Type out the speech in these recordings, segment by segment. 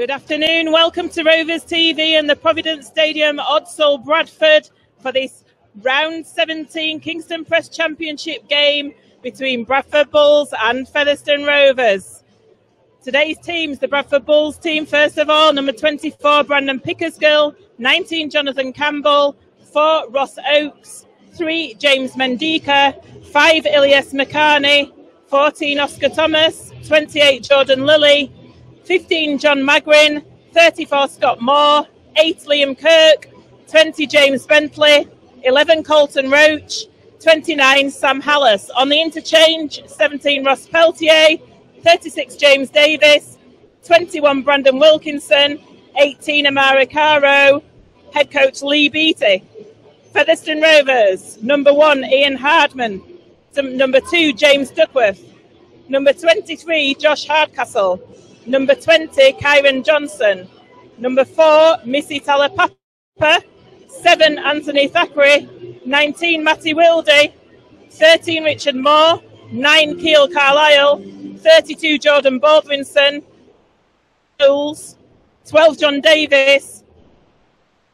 Good afternoon, welcome to Rovers TV and the Providence Stadium, Odsal, Bradford, for this round 17 Kingstone Press Championship game between Bradford Bulls and Featherstone Rovers. Today's teams, the Bradford Bulls team, first of all, number 24, Brandon Pickersgill, 19, Jonathan Campbell, 4, Ross Oakes, 3, James Mendika, 5, Ilyas Makani, 14, Oscar Thomas, 28, Jordan Lilly, 15, John Magrin, 34, Scott Moore, 8, Liam Kirk, 20, James Bentley, 11, Colton Roach, 29, Sam Hallis. On the interchange, 17, Ross Peltier, 36, James Davis, 21, Brandon Wilkinson, 18, Amara Caro, head coach Lee Beattie. Featherstone Rovers, number 1, Ian Hardman, number 2, James Duckworth, number 23, Josh Hardcastle, number 20, Kyron Johnson, number 4, Missy Talapapa, 7, Anthony Thackeray, 19, Matty Wildy, 13, Richard Moore, 9, Keel Carlisle, 32, Jordan Baldwinson, 12, John Davis,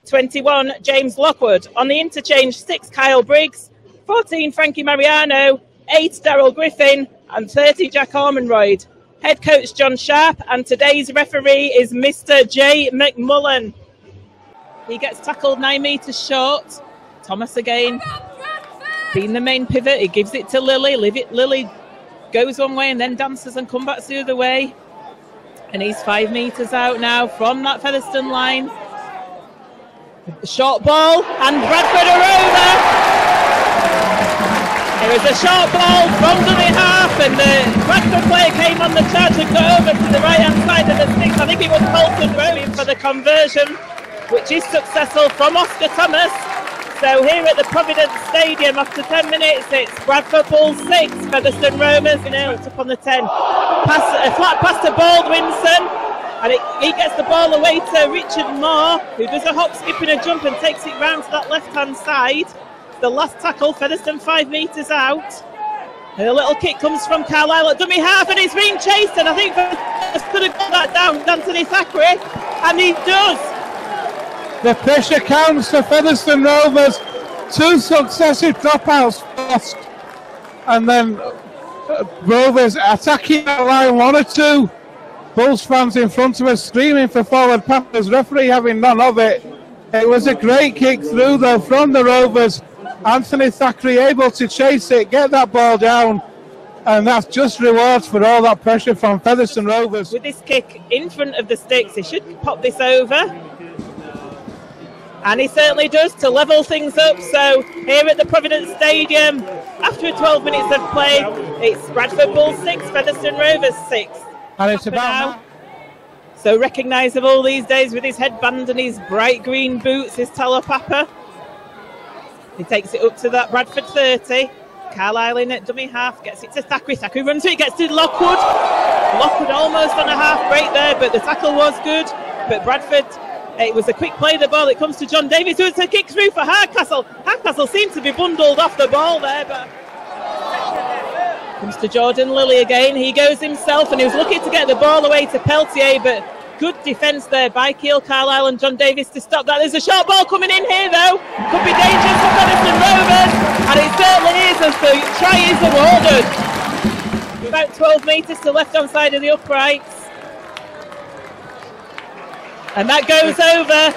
21, James Lockwood. On the interchange, 6, Kyle Briggs, 14, Frankie Mariano, 8, Daryl Griffin, and 30, Jack Ormonroyd. Head coach John Sharp, and today's referee is Mr. J. McMullen. He gets tackled 9 metres short. Thomas again, being the main pivot, he gives it to Lily. Lily goes one way and then dances and comes back the other way. And he's 5 metres out now from that Featherstone line. Short ball, and Bradford are over. There is a short ball from dummy half, and the Bradford player came on the charge and got over to the right-hand side of the sticks. I think it was Colton Rowe for the conversion, which is successful from Oscar Thomas. So here at the Providence Stadium, after 10 minutes, it's Bradford Bulls 6, Featherstone Rovers, up on the 10. A flat pass to Baldwinson, and he gets the ball away to Richard Moore, who does a hop, skip and a jump and takes it round to that left-hand side. The last tackle, Featherstone 5 metres out. And a little kick comes from Carlisle at dummy half, and it's being chased, and I think Featherstone could have got that down, Anthony Thackeray, and he does. The pressure counts for Featherstone Rovers. 2 successive dropouts first, and then Rovers attacking that line 1 or 2. Bulls fans in front of us screaming for forward passes, referee having none of it. It was a great kick through though from the Rovers. Anthony Thackeray able to chase it, get that ball down, and that's just rewards for all that pressure from Featherstone Rovers. With this kick in front of the sticks, he should pop this over. And he certainly does, to level things up. So here at the Providence Stadium, after 12 minutes of play, it's Bradford Bulls 6, Featherstone Rovers 6. And it's about so recognisable these days with his headband and his bright green boots, his Talapapa. He takes it up to that Bradford 30. Carlisle in at dummy half, gets it to Thackeray. Thackeray runs it, gets to Lockwood. Lockwood almost on a half break there, but the tackle was good. But Bradford, it was a quick play, the ball. It comes to John Davis, who it's a kick through for Hardcastle. Hardcastle seemed to be bundled off the ball there, but comes to Jordan Lilly again. He goes himself, and he was looking to get the ball away to Peltier, but good defence there by Keel Carlisle and John Davis to stop that. There's a short ball coming in here, though. Could be dangerous for Featherstone Rovers, and it certainly is, as the try is awarded. About 12 metres to left-hand side of the uprights. And that goes over.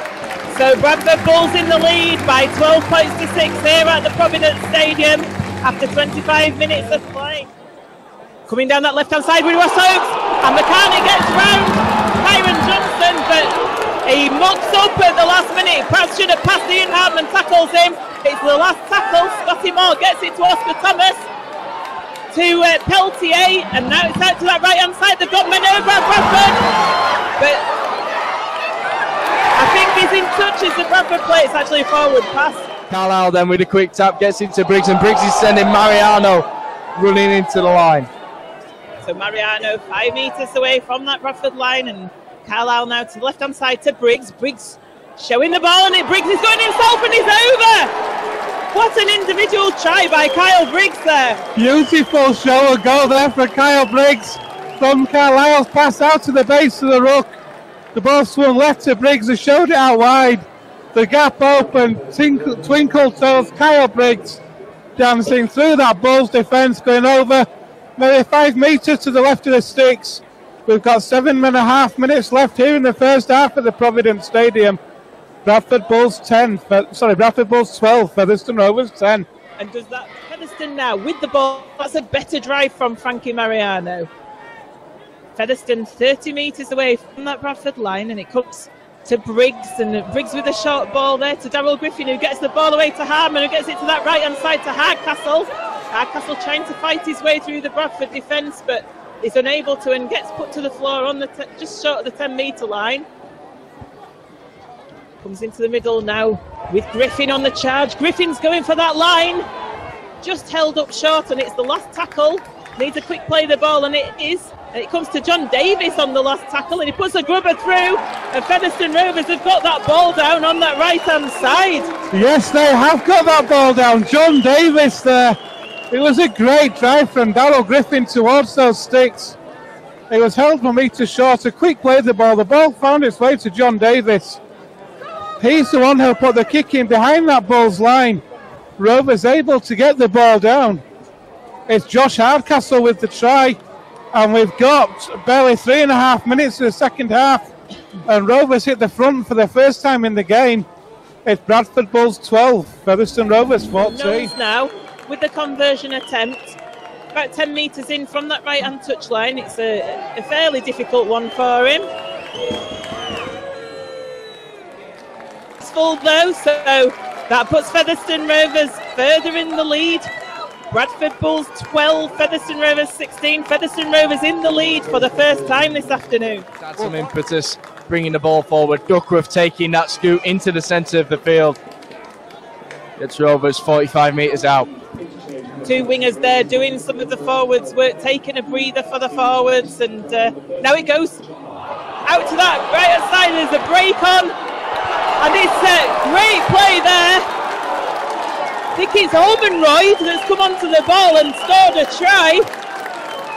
So Bradford Bulls in the lead by 12 points to 6 here at the Providence Stadium after 25 minutes of play. Coming down that left-hand side with Ross Oakes, and McCartney gets round Kyron Johnson, but he mucks up at the last minute. Perhaps should have passed Ian Hardman, tackles him. It's the last tackle. Scotty Moore gets it to Oscar Thomas, to Peltier, and now it's out to that right-hand side. They've got men over at Bradford, but I think he's in touch as the Bradford play. It's actually a forward pass. Carlisle then with a quick tap gets it to Briggs, and Briggs is sending Mariano running into the line. So Mariano 5 metres away from that Bradford line, and Carlisle now to the left-hand side to Briggs. Briggs showing the ball, and Briggs is going himself, and he's over! What an individual try by Kyle Briggs there. Beautiful show of goal there for Kyle Briggs from Carlisle's pass out to the base of the ruck. The ball swung left to Briggs, who showed it out wide. The gap open, twinkle toes, Kyle Briggs dancing through that Bulls defence, going over maybe 5 metres to the left of the sticks. We've got 7.5 minutes left here in the first half at the Providence Stadium. Bradford Bulls 12, Featherstone Rovers 10. And does that Featherstone now with the ball? That's a better drive from Frankie Mariano. Featherstone 30 metres away from that Bradford line, and it comes to Briggs, and Briggs with a short ball there to Daryl Griffin, who gets the ball away to Harman, who gets it to that right hand side to Hardcastle. Hardcastle trying to fight his way through the Bradford defence, but is unable to, and gets put to the floor on the just short of the 10-metre line. Comes into the middle now with Griffin on the charge. Griffin's going for that line, just held up short, and it's the last tackle. Needs a quick play of the ball, and it is. And it comes to John Davis on the last tackle, and he puts a grubber through, and Featherstone Rovers have got that ball down on that right-hand side. Yes, they have got that ball down. John Davis there. It was a great drive from Darryl Griffin towards those sticks. It was held 1 metre short. A quick play of the ball. The ball found its way to John Davis. He's the one who put the kick in behind that Bulls line. Rovers able to get the ball down. It's Josh Hardcastle with the try. And we've got barely 3.5 minutes of the second half. And Rovers hit the front for the first time in the game. It's Bradford Bulls 12, Featherstone Rovers 14. Knowles now with the conversion attempt. About 10 metres in from that right-hand touchline. It's a fairly difficult one for him. It's full though, so that puts Featherstone Rovers further in the lead. Bradford Bulls 12, Featherstone Rovers 16. Featherstone Rovers in the lead for the first time this afternoon. That's some impetus, bringing the ball forward. Duckworth taking that scoot into the centre of the field. It's Rovers 45 metres out. Two wingers there doing some of the forwards work, taking a breather for the forwards, and now it goes out to that right hand side. There's a break on, and it's a great play there. I think it's Ormonroyd that's come onto the ball and scored a try.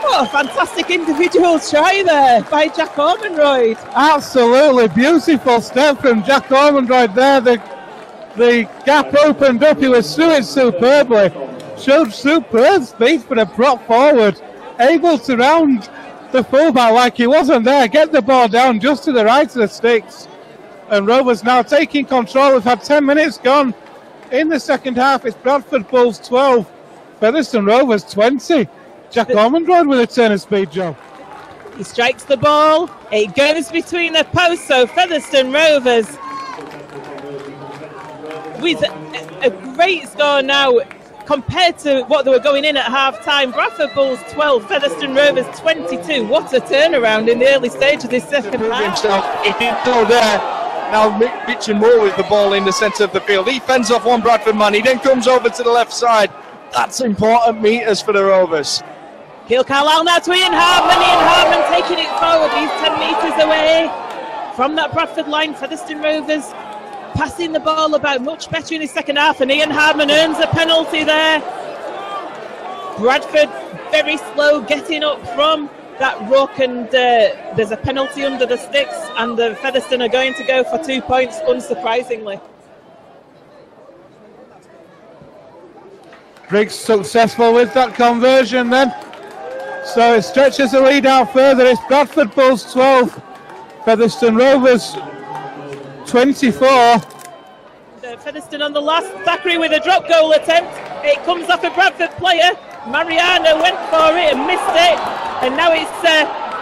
What a fantastic individual try there by Jack Ormonroyd. Absolutely beautiful step from Jack Ormonroyd there. The gap opened up. He was through it superbly. Showed superb speed for a prop forward. Able to round the fullback like he wasn't there. Get the ball down just to the right of the sticks. And Rovers now taking control. We've had 10 minutes gone. In the second half, it's Bradford Bulls 12, Featherstone Rovers 20. Jack Ormonroyd with a turn of speed, Joe. He strikes the ball. It goes between the posts, so Featherstone Rovers with a great score now compared to what they were going in at half-time. Bradford Bulls 12, Featherstone Rovers 22. What a turnaround in the early stage of this second half. He did go there. Now Richard Moore with the ball in the centre of the field. He fends off one Bradford man. He then comes over to the left side. That's important metres for the Rovers. Keil Carlisle now to Ian Harman. Ian Harman taking it forward. He's 10 metres away from that Bradford line. Featherstone Rovers passing the ball about much better in the second half, and Ian Harman earns a penalty there. Bradford very slow getting up from that ruck, and there's a penalty under the sticks, and the Featherstone are going to go for 2 points, unsurprisingly. Briggs successful with that conversion then. So it stretches the lead out further. It's Bradford Bulls 12, Featherstone Rovers 24. Featherstone on the last, Thackeray with a drop goal attempt. It comes off a Bradford player. Mariano went for it and missed it. And now it's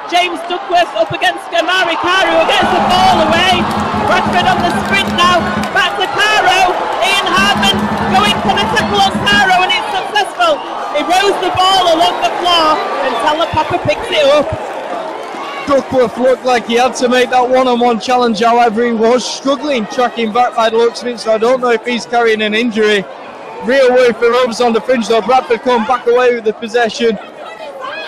James Duckworth up against Gamari Caro, who gets the ball away. Bradford on the sprint now. Back to Caro. Ian Harman going for the tackle on Caro, and it's successful. He rows the ball along the floor, and Talapapa picks it up. Duckworth looked like he had to make that one-on-one challenge, however he was struggling tracking back by the looks of it, so I don't know if he's carrying an injury. Real worry for Rovers on the fringe though. Bradford come back away with the possession.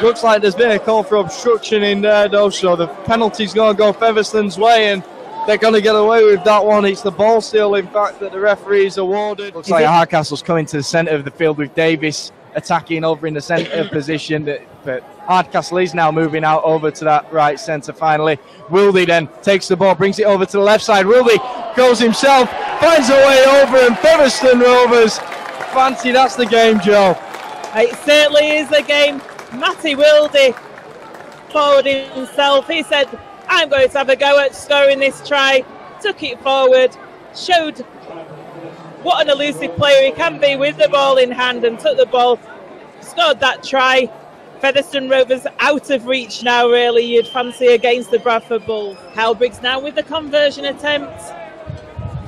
Looks like there's been a call for obstruction in there though, so the penalty's going to go Featherstone's way, and they're going to get away with that one. It's the ball steal, in fact, that the referee's awarded. Looks like Hardcastle's coming to the centre of the field with Davis attacking over in the centre position, but Hardcastle is now moving out over to that right centre finally. Wildy then takes the ball, brings it over to the left side. Wildy goes himself, finds a way over, and Featherstone Rovers. Fancy that's the game, Joe. It certainly is the game. Matty Wildy forward himself. He said, I'm going to have a go at scoring this try. Took it forward, showed what an elusive player he can be with the ball in hand, and took the ball, scored that try. Featherstone Rovers out of reach now, really, you'd fancy, against the Bradford Bulls. Kyle Briggs now with the conversion attempt.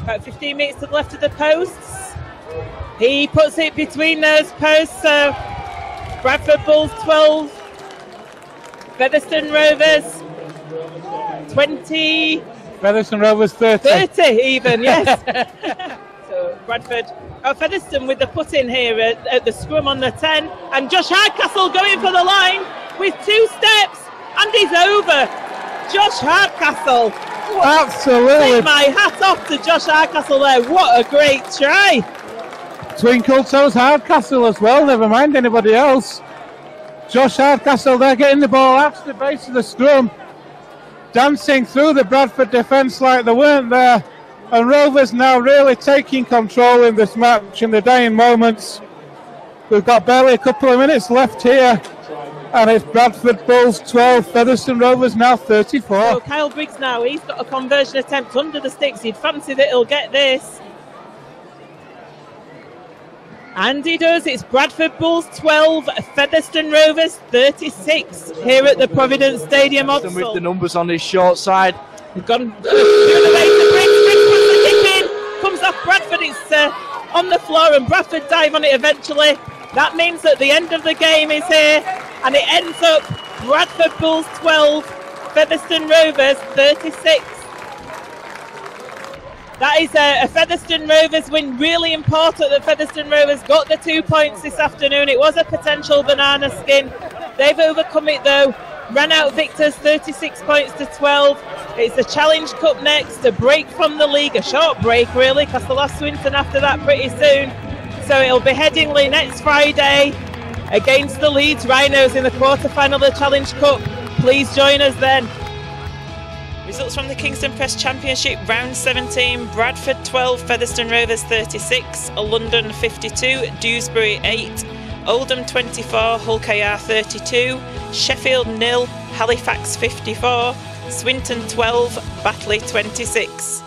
About 15 metres to the left of the posts. He puts it between those posts, so Bradford Bulls 12, Featherstone Rovers 20. Featherstone Rovers 30. 30 even, yes. So Featherstone with the put in here at the scrum on the 10, and Josh Hardcastle going for the line with 2 steps, and he's over. Josh Hardcastle. Absolutely. Take my hat off to Josh Hardcastle there. What a great try. Twinkle toes Hardcastle as well, never mind anybody else. Josh Hardcastle there getting the ball out to the base of the scrum, dancing through the Bradford defence like they weren't there. And Rovers now really taking control in this match in the dying moments. We've got barely a couple of minutes left here, and it's Bradford Bulls 12, Featherstone Rovers now 34. So Kyle Briggs now, he's got a conversion attempt under the sticks. He'd fancy that he'll get this. And he does. It's Bradford Bulls 12, Featherstone Rovers 36 here at the Providence Stadium. With the numbers on his short side. We've gone through the way to Briggs. Briggs puts the kick in. Comes off Bradford. It's on the floor, and Bradford dive on it eventually. That means that the end of the game is here, and it ends up Bradford Bulls 12, Featherstone Rovers 36. That is a Featherstone Rovers win. Really important that Featherstone Rovers got the 2 points this afternoon. It was a potential banana skin. They've overcome it though. Ran out victors 36 points to 12. It's the Challenge Cup next, a break from the league, a short break really, because the last Swinton after that pretty soon. So it'll be Headingley next Friday against the Leeds Rhinos in the quarter-final of the Challenge Cup. Please join us then. Results from the Kingstone Press Championship, round 17, Bradford 12, Featherstone Rovers 36, London 52, Dewsbury 8, Oldham 24, Hull KR 32, Sheffield 0, Halifax 54, Swinton 12, Batley 26.